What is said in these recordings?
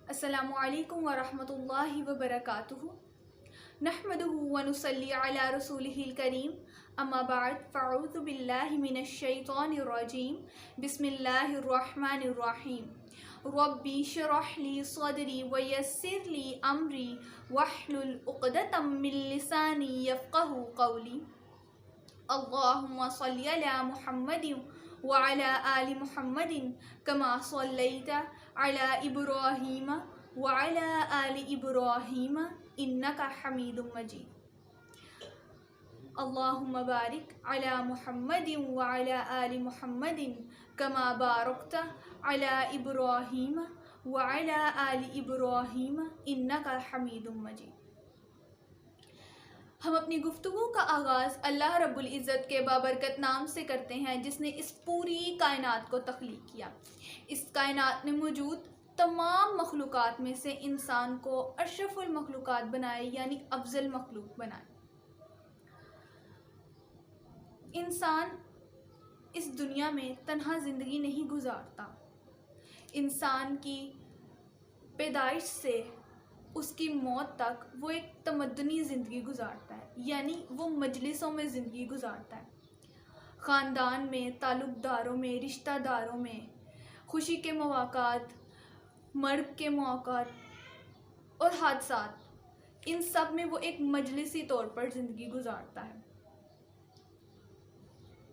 السلام علیکم ورحمۃ اللہ وبرکاتہ نحمدہ ونصلی علی رسولہ الکریم اما بعد فاعوذ باللہ من الشیطان الرجیم بسم اللہ الرحمن الرحیم ربی اشرح لی صدری ویسر لی امری واحلل عقدۃ من لسانی یفقہوا قولی اللہم صلی علی محمد وعلى آل محمد كما صليت على إبراهيم وعلى آل إبراهيم إنك حميد مجيد اللهم بارك على محمد وعلى آل محمد كما باركت على إبراهيم وعلى آل إبراهيم إنك حميد مجيد۔ ہم اپنی گفتگو کا آغاز اللہ رب العزت کے بابرکت نام سے کرتے ہیں جس نے اس پوری کائنات کو تخلیق کیا۔ اس کائنات میں موجود تمام مخلوقات میں سے انسان کو اشرف المخلوقات بنائے، یعنی افضل مخلوق بنائے۔ انسان اس دنیا میں تنہا زندگی نہیں گزارتا۔ انسان کی پیدائش سے اس کی موت تک وہ ایک تمدنی زندگی گزارتا ہے، یعنی وہ مجلسوں میں زندگی گزارتا ہے، خاندان میں، تعلق داروں میں، رشتہ داروں میں، خوشی کے مواقعات، مرگ کے مواقعات اور حادثات، ان سب میں وہ ایک مجلسی طور پر زندگی گزارتا ہے۔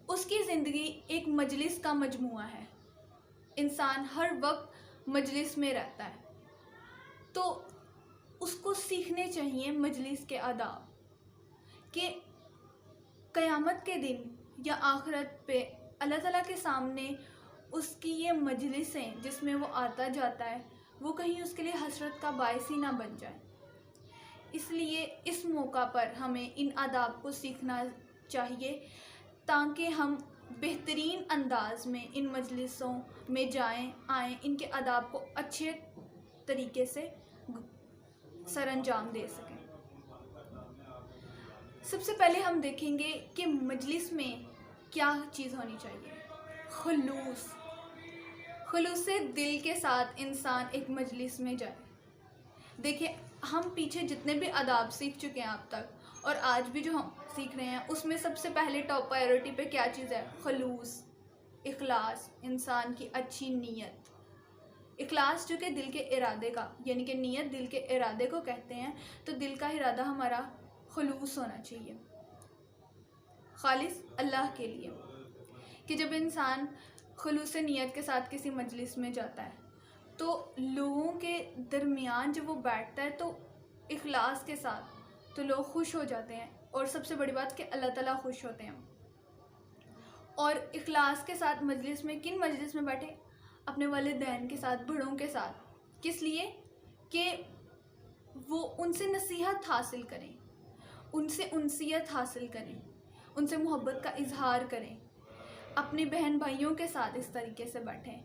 اس کی زندگی ایک مجلس کا مجموعہ ہے۔ انسان ہر وقت مجلس میں رہتا ہے، تو اس کو سیکھنے چاہیے مجلس کے آداب، کہ قیامت کے دن یا آخرت پہ اللہ تعالیٰ کے سامنے اس کی یہ مجلسیں جس میں وہ آتا جاتا ہے وہ کہیں اس کے لیے حسرت کا باعث ہی نہ بن جائے۔ اس لیے اس موقع پر ہمیں ان آداب کو سیکھنا چاہیے تاکہ ہم بہترین انداز میں ان مجلسوں میں جائیں آئیں، ان کے آداب کو اچھے طریقے سے سر انجام دے سکیں۔ سب سے پہلے ہم دیکھیں گے کہ مجلس میں کیا چیز ہونی چاہیے۔ خلوص دل کے ساتھ انسان ایک مجلس میں جائے۔ دیکھیں، ہم پیچھے جتنے بھی آداب سیکھ چکے ہیں اب تک اور آج بھی جو ہم سیکھ رہے ہیں اس میں سب سے پہلے ٹاپ پرائیورٹی پہ کیا چیز ہے؟ خلوص، اخلاص، انسان کی اچھی نیت۔ اخلاص جو کہ دل کے ارادے کا، یعنی کہ نیت دل کے ارادے کو کہتے ہیں، تو دل کا ارادہ ہمارا خلوص ہونا چاہیے، خالص اللہ کے لیے۔ کہ جب انسان خلوص نیت کے ساتھ کسی مجلس میں جاتا ہے تو لوگوں کے درمیان جب وہ بیٹھتا ہے تو اخلاص کے ساتھ، تو لوگ خوش ہو جاتے ہیں، اور سب سے بڑی بات کہ اللہ تعالیٰ خوش ہوتے ہیں۔ اور اخلاص کے ساتھ مجلس میں، کن مجلس میں بیٹھے؟ اپنے والدین کے ساتھ، بڑوں کے ساتھ۔ کس لیے؟ کہ وہ ان سے نصیحت حاصل کریں، ان سے انسیت حاصل کریں، ان سے محبت کا اظہار کریں۔ اپنے بہن بھائیوں کے ساتھ اس طریقے سے بیٹھیں،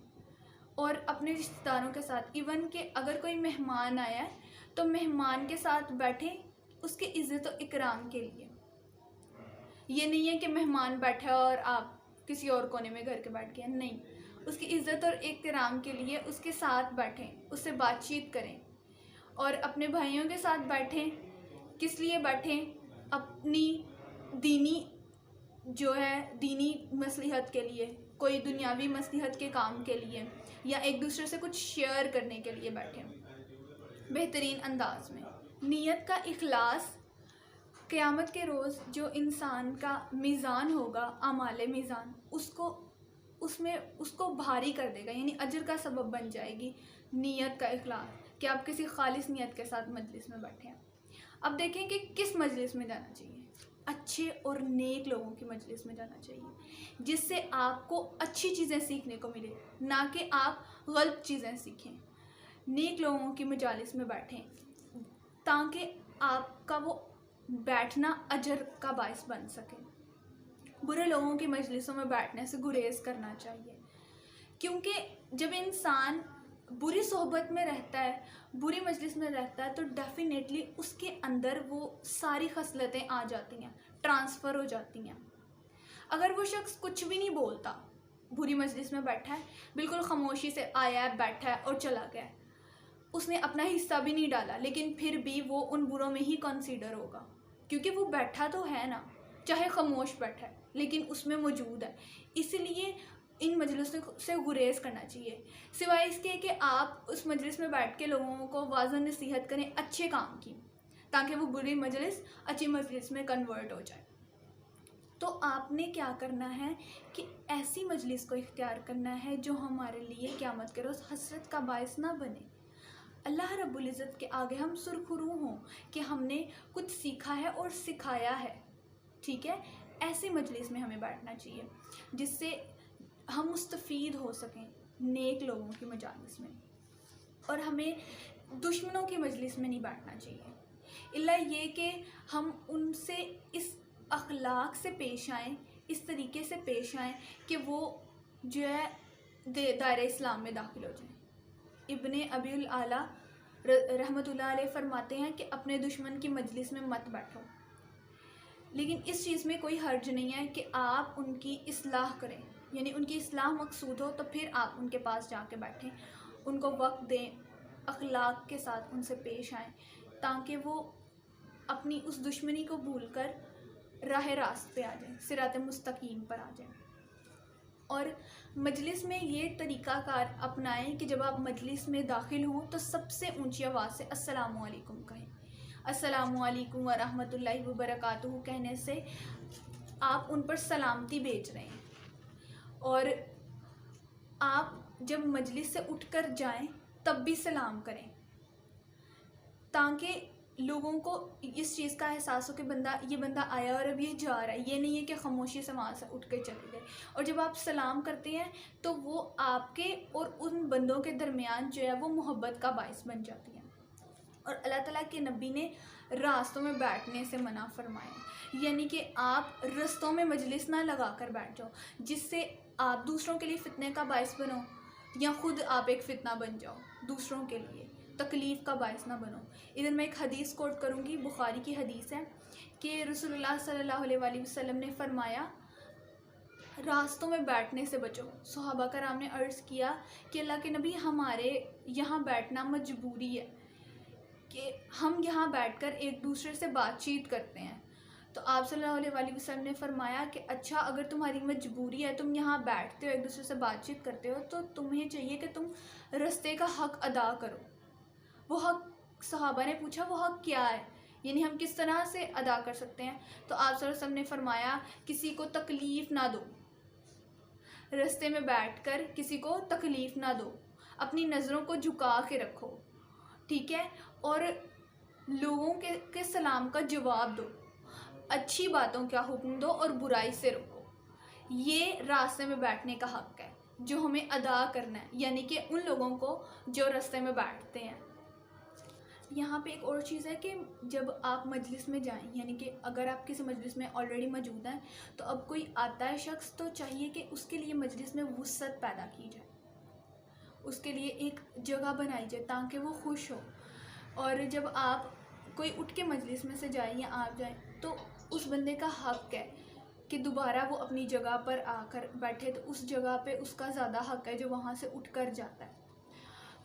اور اپنے رشتہ داروں کے ساتھ، ایون کہ اگر کوئی مہمان آیا ہے تو مہمان کے ساتھ بیٹھیں اس کی عزت و اکرام کے لیے۔ یہ نہیں ہے کہ مہمان بیٹھا اور آپ کسی اور کونے میں گھر کے بیٹھ گئے، نہیں، اس کی عزت اور احترام کے لیے اس کے ساتھ بیٹھیں، اس سے بات چیت کریں۔ اور اپنے بھائیوں کے ساتھ بیٹھیں، کس لیے بیٹھیں؟ اپنی دینی مصلحت کے لیے، کوئی دنیاوی مصلحت کے کام کے لیے، یا ایک دوسرے سے کچھ شیئر کرنے کے لیے بیٹھیں بہترین انداز میں۔ نیت کا اخلاص قیامت کے روز جو انسان کا میزان ہوگا، اعمال میزان، اس کو بھاری کر دے گا، یعنی اجر کا سبب بن جائے گی نیت کا اخلاص، کہ آپ کسی خالص نیت کے ساتھ مجلس میں بیٹھے ہیں۔ اب دیکھیں کہ کس مجلس میں جانا چاہیے۔ اچھے اور نیک لوگوں کی مجلس میں جانا چاہیے، جس سے آپ کو اچھی چیزیں سیکھنے کو ملے، نہ کہ آپ غلط چیزیں سیکھیں۔ نیک لوگوں کی مجالس میں بیٹھیں تاکہ آپ کا وہ بیٹھنا اجر کا باعث بن سکے۔ برے لوگوں کی مجلسوں میں بیٹھنے سے گریز کرنا چاہیے، کیونکہ جب انسان بری صحبت میں رہتا ہے، بری مجلس میں رہتا ہے، تو ڈیفینیٹلی اس کے اندر وہ ساری خصلتیں آ جاتی ہیں، ٹرانسفر ہو جاتی ہیں۔ اگر وہ شخص کچھ بھی نہیں بولتا، بری مجلس میں بیٹھا ہے، بالکل خاموشی سے آیا ہے، بیٹھا ہے اور چلا گیا ہے، اس نے اپنا حصہ بھی نہیں ڈالا لیکن پھر بھی وہ ان بروں میں ہی کنسیڈر ہوگا، کیونکہ وہ بیٹھا تو ہے نا، چاہے خاموش بیٹھا ہے لیکن اس میں موجود ہے. اسی لیے ان مجلسوں سے گریز کرنا چاہیے، سوائے اس کے کہ آپ اس مجلس میں بیٹھ کے لوگوں کو واضح نصیحت کریں اچھے کام کی، تاکہ وہ بری مجلس اچھی مجلس میں کنورٹ ہو جائے. تو آپ نے کیا کرنا ہے کہ ایسی مجلس کو اختیار کرنا ہے جو ہمارے لیے قیامت کے روز حسرت کا باعث نہ بنے. اللہ رب العزت کے آگے ہم سرخرو ہوں کہ ہم نے کچھ سیکھا ہے اور سکھایا ہے. ٹھیک ہے، ایسی مجلس میں ہمیں بیٹھنا چاہیے جس سے ہم مستفید ہو سکیں نیک لوگوں کی مجالس میں. اور ہمیں دشمنوں کی مجلس میں نہیں بیٹھنا چاہیے، الا یہ کہ ہم ان سے اس اخلاق سے پیش آئیں، اس طریقے سے پیش آئیں کہ وہ جو ہے دائرہ اسلام میں داخل ہو جائیں. ابن ابی العلا رحمۃ اللہ علیہ فرماتے ہیں کہ اپنے دشمن کی مجلس میں مت بیٹھو، لیکن اس چیز میں کوئی حرج نہیں ہے کہ آپ ان کی اصلاح کریں، یعنی ان کی اصلاح مقصود ہو تو پھر آپ ان کے پاس جا کے بیٹھیں، ان کو وقت دیں، اخلاق کے ساتھ ان سے پیش آئیں تاکہ وہ اپنی اس دشمنی کو بھول کر راہ راست پہ آ جائیں، صراط مستقیم پر آ جائیں. اور مجلس میں یہ طریقہ کار اپنائیں کہ جب آپ مجلس میں داخل ہوں تو سب سے اونچی آواز سے السلام علیکم کہیں. السلام علیکم ورحمۃ اللہ وبرکاتہ کہنے سے آپ ان پر سلامتی بھیج رہے ہیں. اور آپ جب مجلس سے اٹھ کر جائیں تب بھی سلام کریں تاکہ لوگوں کو اس چیز کا احساس ہو کہ یہ بندہ آیا اور اب یہ جا رہا ہے، یہ نہیں ہے کہ خاموشی سے وہاں سے اٹھ کے چلے گئے. اور جب آپ سلام کرتے ہیں تو وہ آپ کے اور ان بندوں کے درمیان جو ہے وہ محبت کا باعث بن جاتی ہے. اور اللہ تعالیٰ کے نبی نے راستوں میں بیٹھنے سے منع فرمایا، یعنی کہ آپ رستوں میں مجلس نہ لگا کر بیٹھ جاؤ جس سے آپ دوسروں کے لیے فتنے کا باعث بنو یا خود آپ ایک فتنہ بن جاؤ، دوسروں کے لیے تکلیف کا باعث نہ بنو. ادھر میں ایک حدیث کوٹ کروں گی، بخاری کی حدیث ہے کہ رسول اللہ صلی اللہ علیہ وآلہ وسلم نے فرمایا راستوں میں بیٹھنے سے بچو. صحابہ کرام نے عرض کیا کہ اللہ کے نبی ہمارے یہاں بیٹھنا مجبوری ہے کہ ہم یہاں بیٹھ کر ایک دوسرے سے بات چیت کرتے ہیں. تو آپ صلی اللہ علیہ وآلہ وسلم نے فرمایا کہ اچھا اگر تمہاری مجبوری ہے، تم یہاں بیٹھتے ہو ایک دوسرے سے بات چیت کرتے ہو، تو تمہیں چاہیے کہ تم رستے کا حق ادا کرو. وہ حق صحابہ نے پوچھا وہ حق کیا ہے، یعنی ہم کس طرح سے ادا کر سکتے ہیں؟ تو آپ صلی اللہ علیہ وسلم نے فرمایا کسی کو تکلیف نہ دو، رستے میں بیٹھ کر کسی کو تکلیف نہ دو، اپنی نظروں کو جھکا کے رکھو، ٹھیک ہے، اور لوگوں کے سلام کا جواب دو، اچھی باتوں کا حکم دو اور برائی سے روکو. یہ راستے میں بیٹھنے کا حق ہے جو ہمیں ادا کرنا ہے، یعنی کہ ان لوگوں کو جو راستے میں بیٹھتے ہیں. یہاں پہ ایک اور چیز ہے کہ جب آپ مجلس میں جائیں، یعنی کہ اگر آپ کسی مجلس میں آلریڈی موجود ہیں تو اب کوئی آتا ہے شخص تو چاہیے کہ اس کے لیے مجلس میں وسعت پیدا کی جائے، اس کے لیے ایک جگہ بنائی جائے تاکہ وہ خوش ہو. اور جب آپ کوئی اٹھ کے مجلس میں سے جائیں یا آپ جائیں تو اس بندے کا حق ہے کہ دوبارہ وہ اپنی جگہ پر آ کر بیٹھے، تو اس جگہ پہ اس کا زیادہ حق ہے جو وہاں سے اٹھ کر جاتا ہے.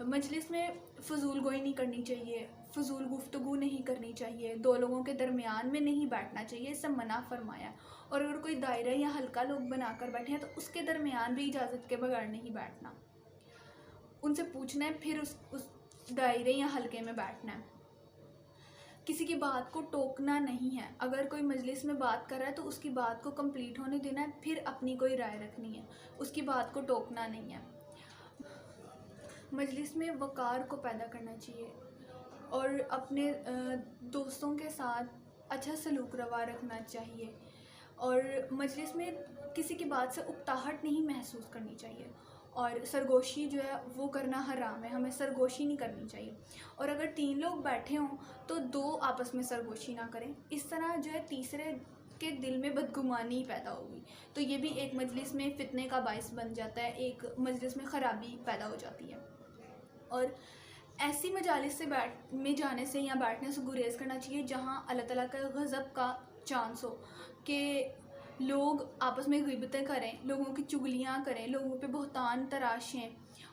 مجلس میں فضول گوئی نہیں کرنی چاہیے، فضول گفتگو نہیں کرنی چاہیے، دو لوگوں کے درمیان میں نہیں بیٹھنا چاہیے، اس سے منع فرمایا. اور اگر کوئی دائرہ یا حلقہ لوگ بنا کر بیٹھے ہیں تو اس کے درمیان بھی اجازت کے بغیر نہیں بیٹھنا، ان سے پوچھنا ہے پھر اس دائرے یا حلقے میں بیٹھنا ہے. کسی کی بات کو ٹوکنا نہیں ہے، اگر کوئی مجلس میں بات کر رہا ہے تو اس کی بات کو کمپلیٹ ہونے دینا ہے، پھر اپنی کوئی رائے رکھنی ہے، اس کی بات کو ٹوکنا نہیں ہے. مجلس میں وقار کو پیدا کرنا چاہیے اور اپنے دوستوں کے ساتھ اچھا سلوک روا رکھنا چاہیے. اور مجلس میں کسی کی بات سے اکتاہٹ نہیں محسوس کرنی چاہیے. اور سرگوشی جو ہے وہ کرنا حرام ہے، ہمیں سرگوشی نہیں کرنی چاہیے. اور اگر 3 لوگ بیٹھے ہوں تو 2 آپس میں سرگوشی نہ کریں، اس طرح جو ہے تیسرے کے دل میں بدگمانی پیدا ہوگی تو یہ بھی ایک مجلس میں فتنے کا باعث بن جاتا ہے، ایک مجلس میں خرابی پیدا ہو جاتی ہے. اور ایسی مجالس میں جانے سے یا بیٹھنے سے گریز کرنا چاہیے جہاں اللہ تعالیٰ کا غضب کا چانس ہو، کہ لوگ آپس میں غیبتیں کریں، لوگوں کی چغلیاں کریں، لوگوں پہ بہتان تراشیں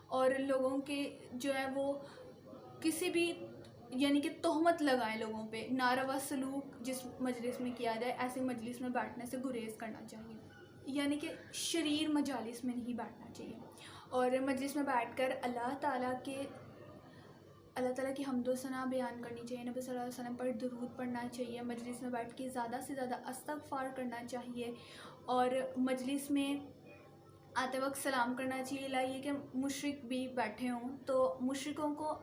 اور لوگوں کے جو ہے وہ کسی بھی یعنی کہ تہمت لگائیں لوگوں پہ، ناروا سلوک جس مجلس میں کیا جائے، ایسی مجلس میں بیٹھنے سے گریز کرنا چاہیے، یعنی کہ شریر مجالس میں نہیں بیٹھنا چاہیے۔ اور مجلس میں بیٹھ کر اللہ تعالیٰ کی حمد و ثنا بیان کرنی چاہیے، نبی صلی اللہ علیہ وسلم پر درود پڑھنا چاہیے، مجلس میں بیٹھ کے زیادہ سے زیادہ استغفار کرنا چاہیے، اور مجلس میں آتے وقت سلام کرنا چاہیے۔ لائے کہ مشرک بھی بیٹھے ہوں تو مشرکوں کو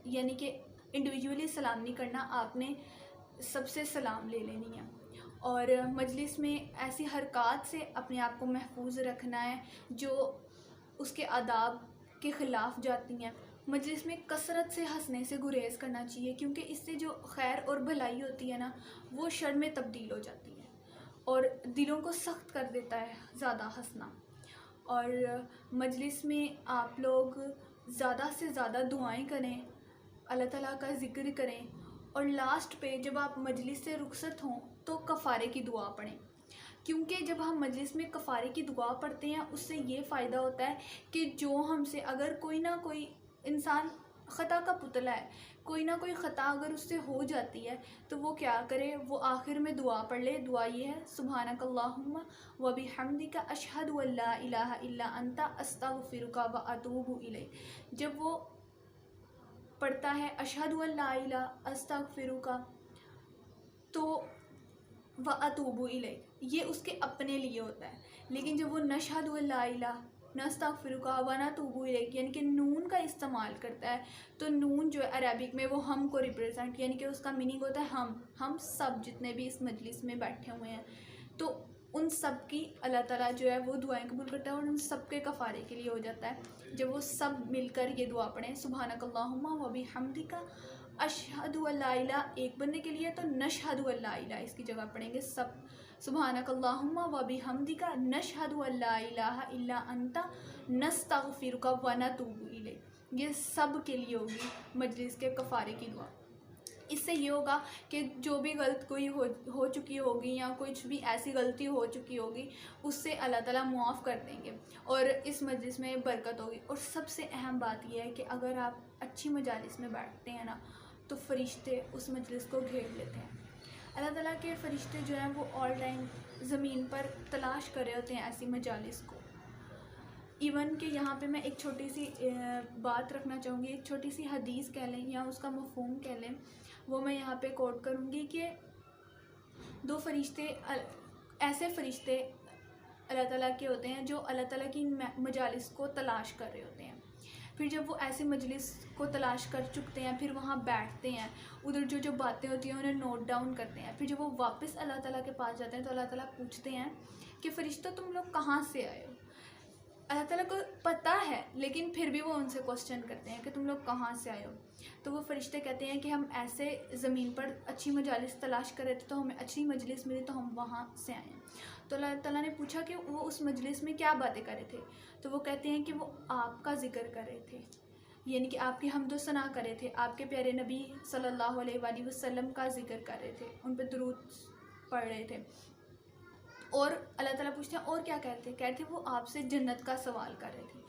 یعنی کہ انڈیویجولی سلام نہیں کرنا، آپ نے سب سے سلام لے لینی ہے۔ اور مجلس میں ایسی حرکات سے اپنے آپ کو محفوظ رکھنا ہے جو اس کے آداب کے خلاف جاتی ہیں۔ مجلس میں کثرت سے ہنسنے سے گریز کرنا چاہیے، کیونکہ اس سے جو خیر اور بھلائی ہوتی ہے نا، وہ شر میں تبدیل ہو جاتی ہے اور دلوں کو سخت کر دیتا ہے زیادہ ہنسنا۔ اور مجلس میں آپ لوگ زیادہ سے زیادہ دعائیں کریں، اللہ تعالیٰ کا ذکر کریں، اور لاسٹ پہ جب آپ مجلس سے رخصت ہوں تو کفارے کی دعا پڑھیں، کیونکہ جب ہم مجلس میں کفارے کی دعا پڑھتے ہیں اس سے یہ فائدہ ہوتا ہے کہ جو ہم سے اگر کوئی نہ کوئی انسان خطا کا پتلا ہے، کوئی نہ کوئی خطا اگر اس سے ہو جاتی ہے تو وہ کیا کرے، وہ آخر میں دعا پڑھ لے۔ دعا یہ ہے، سبحانک اللہم و بحمدک اشہد ان لا الہ الا انت استغفرک و اتوب الیک۔ جب وہ پڑھتا ہے اشہد ان لا الہ استغفرک تو و اتوب الیک، یہ اس کے اپنے لیے ہوتا ہے، لیکن جب وہ نشہد ان لا الہ نستغفرک و نتوب الیک یعنی کہ نون کا استعمال کرتا ہے، تو نون جو ہے عربک میں وہ ہم کو ریپرزینٹ، یعنی کہ اس کا میننگ ہوتا ہے ہم سب جتنے بھی اس مجلس میں بیٹھے ہوئے ہیں، تو ان سب کی اللہ تعالیٰ جو ہے وہ دعائیں قبول کرتا ہے اور ان سب کے کفارے کے لیے ہو جاتا ہے جب وہ سب مل کر یہ دعا پڑھیں، سبحانک اللہم و بحمدک اشہد ان لا الہ ایک بندے کے لیے، تو نشہد ان لا الہ اس کی جگہ پڑھیں گے سب، سبحانک اللہم و بحمدک نشہد ان لا الہ الا انت نستغفرک و نتوب الیک، یہ سب کے لیے ہوگی مجلس کے کفارے کی دعا۔ اس سے یہ ہوگا کہ جو بھی غلط کوئی ہو چکی ہوگی یا کچھ بھی ایسی غلطی ہو چکی ہوگی اس سے اللہ تعالیٰ معاف کر دیں گے اور اس مجلس میں برکت ہوگی۔ اور سب سے اہم بات یہ ہے کہ اگر آپ اچھی مجالس میں بیٹھتے ہیں نا تو فرشتے اس مجلس کو گھیر لیتے ہیں۔ اللہ تعالیٰ کے فرشتے جو ہیں وہ آل ٹائم زمین پر تلاش کر رہے ہوتے ہیں ایسی مجالس کو۔ ایون کہ یہاں پہ میں ایک چھوٹی سی بات رکھنا چاہوں گی، ایک چھوٹی سی حدیث کہہ لیں یا اس کا مفہوم کہہ لیں، وہ میں یہاں پہ کوٹ کروں گی کہ دو فرشتے، ایسے فرشتے اللہ تعالیٰ کے ہوتے ہیں جو اللہ تعالیٰ کی مجالس کو تلاش کر رہے ہوتے ہیں، پھر جب وہ ایسی مجلس کو تلاش کر چکتے ہیں پھر وہاں بیٹھتے ہیں، ادھر جو باتیں ہوتی ہیں انہیں نوٹ ڈاؤن کرتے ہیں، پھر جب وہ واپس اللہ تعالیٰ کے پاس جاتے ہیں تو اللہ تعالیٰ پوچھتے ہیں کہ فرشتوں تم لوگ کہاں سے آئے ہو؟ اللہ تعالیٰ کو پتہ ہے لیکن پھر بھی وہ ان سے کوسچن کرتے ہیں کہ تم لوگ کہاں سے آئے ہو؟ تو وہ فرشتے کہتے ہیں کہ ہم ایسے زمین پر اچھی مجالس تلاش کر رہے تھے تو ہمیں اچھی مجلس ملی تو ہم وہاں سے آئے ہیں۔ تو اللہ تعالیٰ نے پوچھا کہ وہ اس مجلس میں کیا باتیں کر رہے تھے؟ تو وہ کہتے ہیں کہ وہ آپ کا ذکر کر رہے تھے، یعنی کہ آپ کی حمد و ثنا کر رہے تھے، آپ کے پیارے نبی صلی اللہ علیہ وآلہ وسلم کا ذکر کر رہے تھے، ان پہ درود پڑھ رہے تھے۔ اور اللہ تعالیٰ پوچھتے ہیں اور کیا کہتے ہیں وہ آپ سے جنت کا سوال کر رہے تھے۔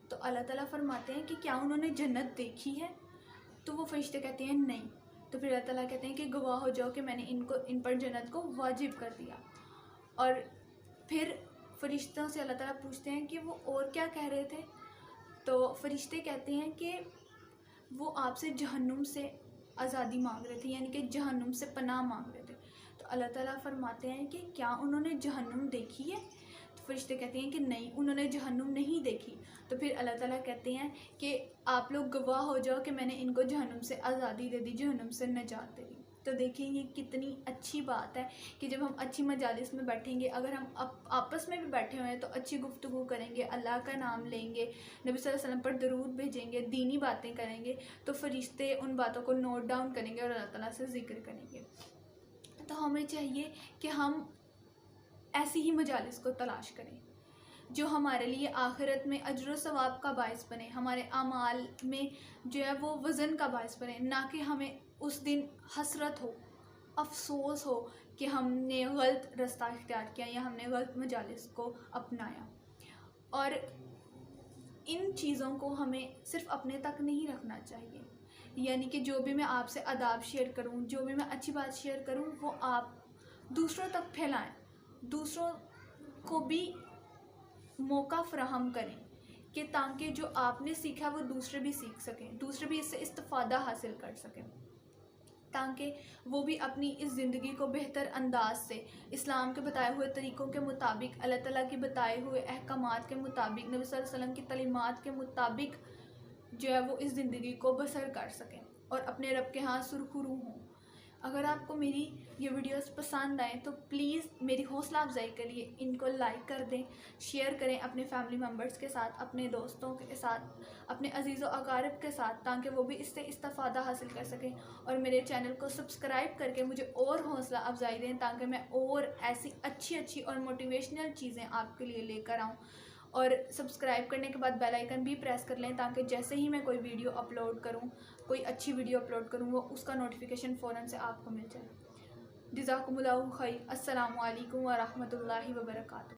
تو اللہ تعالیٰ فرماتے ہیں کہ کیا انہوں نے جنت دیکھی ہے؟ تو وہ فرشتے کہتے ہیں نہیں۔ تو پھر اللہ تعالیٰ کہتے ہیں کہ گواہ ہو جاؤ کہ میں نے ان پر جنت کو واجب کر دیا۔ اور پھر فرشتوں سے اللہ تعالیٰ پوچھتے ہیں کہ وہ اور کیا کہہ رہے تھے؟ تو فرشتے کہتے ہیں کہ وہ آپ سے جہنم سے آزادی مانگ رہے تھے، یعنی کہ جہنم سے پناہ مانگ رہے تھے۔ تو اللہ تعالیٰ فرماتے ہیں کہ کیا انہوں نے جہنم دیکھی ہے؟ تو فرشتے کہتے ہیں کہ نہیں، انہوں نے جہنم نہیں دیکھی۔ تو پھر اللہ تعالیٰ کہتے ہیں کہ آپ لوگ گواہ ہو جاؤ کہ میں نے ان کو جہنم سے آزادی دے دی، جہنم سے نجات دے دی۔ تو دیکھیں یہ کتنی اچھی بات ہے کہ جب ہم اچھی مجالس میں بیٹھیں گے، اگر ہم آپس میں بھی بیٹھے ہوئے ہیں تو اچھی گفتگو کریں گے، اللہ کا نام لیں گے، نبی صلی اللہ علیہ وسلم پر درود بھیجیں گے، دینی باتیں کریں گے، تو فرشتے ان باتوں کو نوٹ ڈاؤن کریں گے اور اللہ تعالیٰ سے ذکر کریں گے۔ تو ہمیں چاہیے کہ ہم ایسی ہی مجالس کو تلاش کریں جو ہمارے لیے آخرت میں اجر و ثواب کا باعث بنے، ہمارے اعمال میں جو ہے وہ وزن کا باعث بنے، نہ کہ ہمیں اس دن حسرت ہو، افسوس ہو کہ ہم نے غلط رستہ اختیار کیا یا ہم نے غلط مجالس کو اپنایا۔ اور ان چیزوں کو ہمیں صرف اپنے تک نہیں رکھنا چاہیے، یعنی کہ جو بھی میں آپ سے آداب شیئر کروں، جو بھی میں اچھی بات شیئر کروں، وہ آپ دوسروں تک پھیلائیں، دوسروں کو بھی موقع فراہم کریں کہ تاکہ جو آپ نے سیکھا وہ دوسرے بھی سیکھ سکیں، دوسرے بھی اس سے استفادہ حاصل کر سکیں، تاکہ وہ بھی اپنی اس زندگی کو بہتر انداز سے اسلام کے بتائے ہوئے طریقوں کے مطابق، اللہ تعالیٰ کے بتائے ہوئے احکامات کے مطابق، نبی صلی اللہ علیہ وسلم کی تعلیمات کے مطابق جو ہے وہ اس زندگی کو بسر کر سکیں اور اپنے رب کے ہاں سرخرو ہوں۔ اگر آپ کو میری یہ ویڈیوز پسند آئیں تو پلیز میری حوصلہ افزائی کے لیے ان کو لائک کر دیں، شیئر کریں اپنے فیملی ممبرز کے ساتھ، اپنے دوستوں کے ساتھ، اپنے عزیز و اقارب کے ساتھ، تاکہ وہ بھی اس سے استفادہ حاصل کر سکیں، اور میرے چینل کو سبسکرائب کر کے مجھے اور حوصلہ افزائی دیں تاکہ میں اور ایسی اچھی اور موٹیویشنل چیزیں آپ کے لیے لے کر آؤں۔ اور سبسکرائب کرنے کے بعد بیل آئیکن بھی پریس کر لیں تاکہ جیسے ہی میں کوئی ویڈیو اپلوڈ کروں، کوئی اچھی ویڈیو اپلوڈ کروں، وہ اس کا نوٹیفیکیشن فوراً سے آپ کو مل جائے۔ جزاکم اللہ خیر۔ السلام علیکم ورحمۃ اللہ وبرکاتہ۔